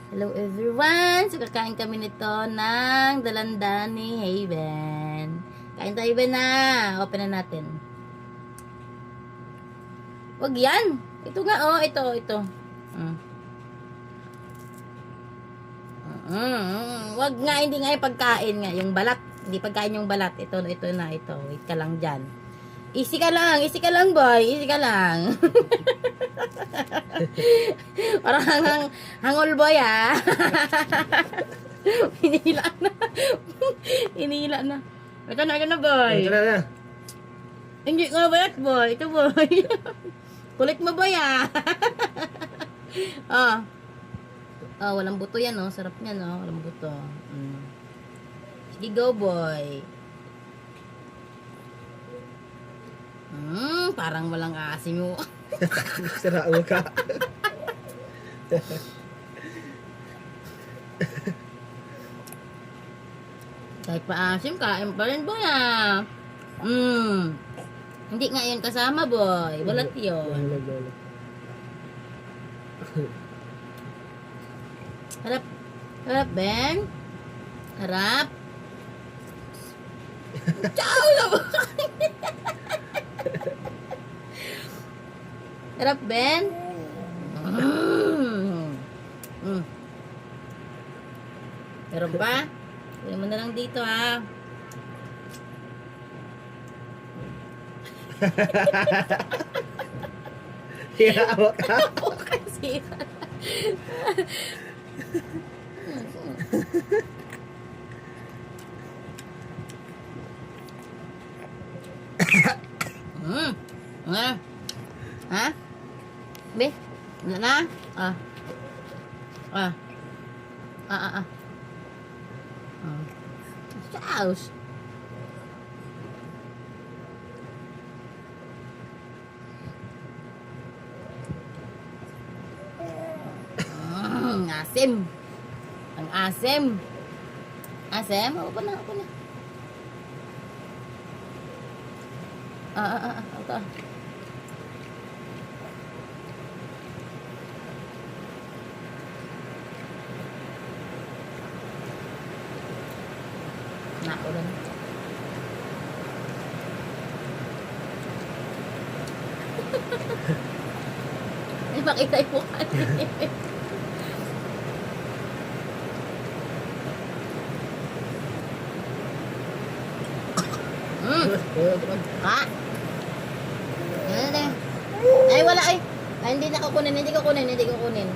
Hello everyone! So kakain kami nito ng dalandani Haven. Kain tayo ba na? Open na natin. Wag yan! Ito nga oh, ito. Wag nga, hindi nga yung pagkain nga. Yung balat. Hindi pagkain yung balat. Ito na. Wait ka lang dyan. Easy ka lang boy. Easy ka lang. Parang hangol boy ah. Hinila na. Ito na boy. Ito na. Hindi nga balat boy. Ito boy. Kulit mo boy ah. Walang buto yan oh. Sarap niyan oh. Walang buto. Sige go boy. Parang walang asim mo. Sarap ka. Kahit pa asim, kain pa rin boy ah. Hindi nga yun kasama boy. Balat yun. Harap. Harap Ben. Harap. Ciao na ba? Harap Ben. Meron pa? Pili mo na lang dito ha. Hirawa ka. Kasi Ha? Be? Wala na? Sauce. Asim. Ang asim. Asim? Ako na. Ito. Naulan. Ay, makita yung mukha niya. Ha? Ay, wala ay. Ay, hindi ko kunin.